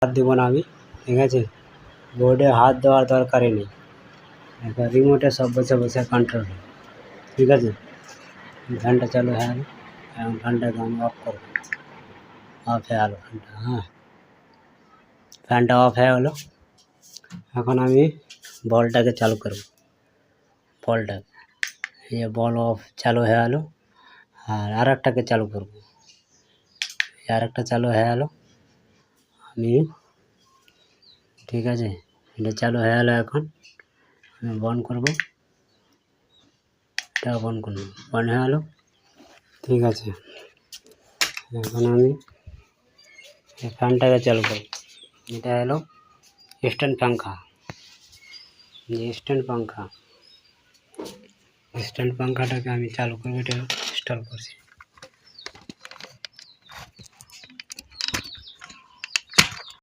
হাত দেবো না আমি, ঠিক আছে। বোর্ডে হাত দেওয়ার দরকারই নেই, রিমোটে সব বসে বসে কন্ট্রোল, ঠিক আছে। ফ্যানটা চালু হয়ে গেল, এখন ফ্যানটাকে আমি অফ করব। অফ হয়ে গেল ফ্যানটা, হ্যাঁ, ফ্যানটা অফ হয়ে গেলো। এখন আমি বলটাকে চালু করব, বলটাকে, এই বল অফ চালু হয়ে গেল। আর একটাকে চালু করব, আর একটা চালু হয়ে গেল। আমি, ঠিক আছে, এটা চালু হয়ে গেলো। এখন আমি বন্ধ করব, এটা বন্ধ করব, বন্ধ হয়ে গেলো, ঠিক আছে। এখন আমি এই ফ্যানটাকে চালু করব। এটা হলো স্ট্যান্ড পাঙ্খা, যে স্ট্যান্ড পাঙ্খাটাকে আমি চালু করবো, এটা ইনস্টল করছি।